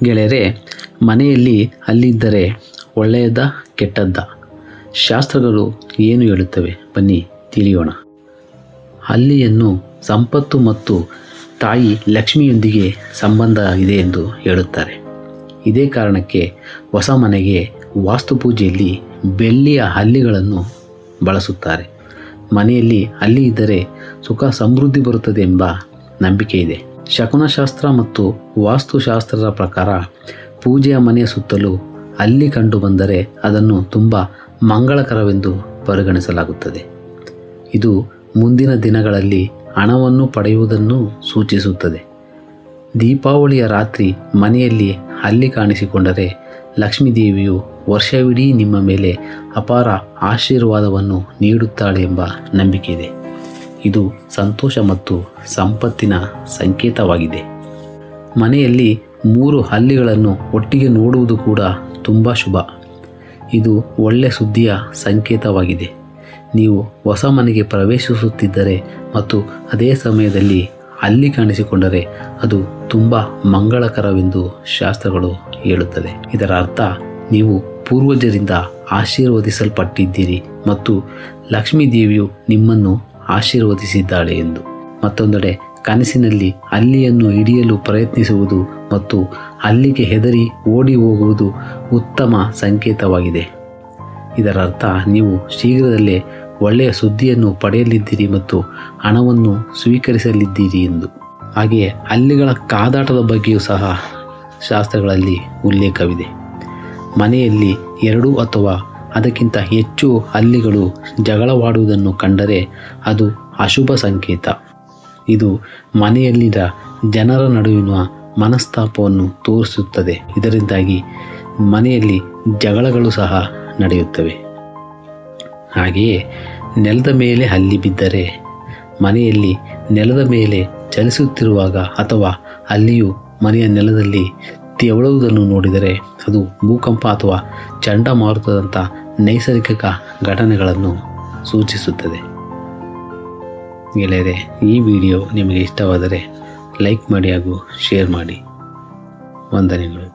ಗೆಳೆಯರೆ, ಮನೆಯಲ್ಲಿ ಹಲ್ಲಿದ್ದರೆ ಒಳ್ಳೆಯದ ಕೆಟ್ಟದ್ದ? ಶಾಸ್ತ್ರಗಳು ಏನು ಹೇಳುತ್ತವೆ ಬನ್ನಿ ತಿಳಿಯೋಣ. ಹಲ್ಲಿಯನ್ನು ಸಂಪತ್ತು ಮತ್ತು ತಾಯಿ ಲಕ್ಷ್ಮಿಯೊಂದಿಗೆ ಸಂಬಂಧ ಇದೆ ಎಂದು ಹೇಳುತ್ತಾರೆ. ಇದೇ ಕಾರಣಕ್ಕೆ ಹೊಸ ಮನೆಗೆ ವಾಸ್ತುಪೂಜೆಯಲ್ಲಿ ಬೆಳ್ಳಿಯ ಹಲ್ಲಿಗಳನ್ನು ಬಳಸುತ್ತಾರೆ. ಮನೆಯಲ್ಲಿ ಹಲ್ಲಿ ಇದ್ದರೆ ಸುಖ ಸಮೃದ್ಧಿ ಬರುತ್ತದೆ ಎಂಬ ನಂಬಿಕೆ ಇದೆ. ಶಕುನಶಾಸ್ತ್ರ ಮತ್ತು ವಾಸ್ತುಶಾಸ್ತ್ರದ ಪ್ರಕಾರ ಪೂಜೆಯ ಮನೆಯ ಸುತ್ತಲೂ ಹಲ್ಲಿ ಕಂಡು ಬಂದರೆ ಅದನ್ನು ತುಂಬ ಮಂಗಳಕರವೆಂದು ಪರಿಗಣಿಸಲಾಗುತ್ತದೆ. ಇದು ಮುಂದಿನ ದಿನಗಳಲ್ಲಿ ಹಣವನ್ನು ಪಡೆಯುವುದನ್ನು ಸೂಚಿಸುತ್ತದೆ. ದೀಪಾವಳಿಯ ರಾತ್ರಿ ಮನೆಯಲ್ಲಿ ಹಲ್ಲಿ ಕಾಣಿಸಿಕೊಂಡರೆ ಲಕ್ಷ್ಮೀದೇವಿಯು ವರ್ಷವಿಡೀ ನಿಮ್ಮ ಮೇಲೆ ಅಪಾರ ಆಶೀರ್ವಾದವನ್ನು ನೀಡುತ್ತಾಳೆ ಎಂಬ ನಂಬಿಕೆ ಇದೆ. ಇದು ಸಂತೋಷ ಮತ್ತು ಸಂಪತ್ತಿನ ಸಂಕೇತವಾಗಿದೆ. ಮನೆಯಲ್ಲಿ 3 ಹಲ್ಲಿಗಳನ್ನು ಒಟ್ಟಿಗೆ ನೋಡುವುದು ಕೂಡ ತುಂಬ ಶುಭ. ಇದು ಒಳ್ಳೆಯ ಸುದ್ದಿಯ ಸಂಕೇತವಾಗಿದೆ. ನೀವು ಹೊಸ ಮನೆಗೆ ಪ್ರವೇಶಿಸುತ್ತಿದ್ದರೆ ಮತ್ತು ಅದೇ ಸಮಯದಲ್ಲಿ ಹಲ್ಲಿ ಕಾಣಿಸಿಕೊಂಡರೆ ಅದು ತುಂಬ ಮಂಗಳಕರವೆಂದು ಶಾಸ್ತ್ರಗಳು ಹೇಳುತ್ತದೆ. ಇದರ ಅರ್ಥ ನೀವು ಪೂರ್ವಜರಿಂದ ಆಶೀರ್ವದಿಸಲ್ಪಟ್ಟಿದ್ದೀರಿ ಮತ್ತು ಲಕ್ಷ್ಮೀ ದೇವಿಯು ನಿಮ್ಮನ್ನು ಆಶೀರ್ವದಿಸಿದ್ದಾಳೆ ಎಂದು. ಮತ್ತೊಂದೆಡೆ ಕನಸಿನಲ್ಲಿ ಹಲ್ಲಿಯನ್ನು ಹಿಡಿಯಲು ಪ್ರಯತ್ನಿಸುವುದು ಮತ್ತು ಹಲ್ಲಿಗೆ ಹೆದರಿ ಓಡಿ ಹೋಗುವುದು ಉತ್ತಮ ಸಂಕೇತವಾಗಿದೆ. ಇದರ ಅರ್ಥ ನೀವು ಶೀಘ್ರದಲ್ಲೇ ಒಳ್ಳೆಯ ಸುದ್ದಿಯನ್ನು ಪಡೆಯಲಿದ್ದೀರಿ ಮತ್ತು ಹಣವನ್ನು ಸ್ವೀಕರಿಸಲಿದ್ದೀರಿ ಎಂದು. ಹಾಗೆಯೇ ಹಲ್ಲಿಗಳ ಕಾದಾಟದ ಬಗ್ಗೆಯೂ ಸಹ ಶಾಸ್ತ್ರಗಳಲ್ಲಿ ಉಲ್ಲೇಖವಿದೆ. ಮನೆಯಲ್ಲಿ 2 ಅಥವಾ ಅದಕ್ಕಿಂತ ಹೆಚ್ಚು ಹಲ್ಲಿಗಳು ಜಗಳವಾಡುವುದನ್ನು ಕಂಡರೆ ಅದು ಅಶುಭ ಸಂಕೇತ. ಇದು ಮನೆಯಲ್ಲಿನ ಜನರ ನಡುವಿನ ಮನಸ್ತಾಪವನ್ನು ತೋರಿಸುತ್ತದೆ. ಇದರಿಂದಾಗಿ ಮನೆಯಲ್ಲಿ ಜಗಳಗಳು ಸಹ ನಡೆಯುತ್ತವೆ. ಹಾಗೆಯೇ ನೆಲದ ಮೇಲೆ ಹಲ್ಲಿ ಬಿದ್ದರೆ, ಮನೆಯಲ್ಲಿ ನೆಲದ ಮೇಲೆ ಚಲಿಸುತ್ತಿರುವಾಗ ಅಥವಾ ಹಲ್ಲಿಯು ಮನೆಯ ನೆಲದಲ್ಲಿ ತೆವಳುವುದನ್ನು ನೋಡಿದರೆ ಅದು ಭೂಕಂಪ ಅಥವಾ ಚಂಡಮಾರುತದಂಥ ನೈಸರ್ಗಿಕ ಘಟನೆಗಳನ್ನು ಸೂಚಿಸುತ್ತದೆ. ಗೆಳೆಯರೆ, ಈ ವಿಡಿಯೋ ನಿಮಗೆ ಇಷ್ಟವಾದರೆ ಲೈಕ್ ಮಾಡಿ ಹಾಗೂ ಶೇರ್ ಮಾಡಿ. ವಂದನೆಗಳು.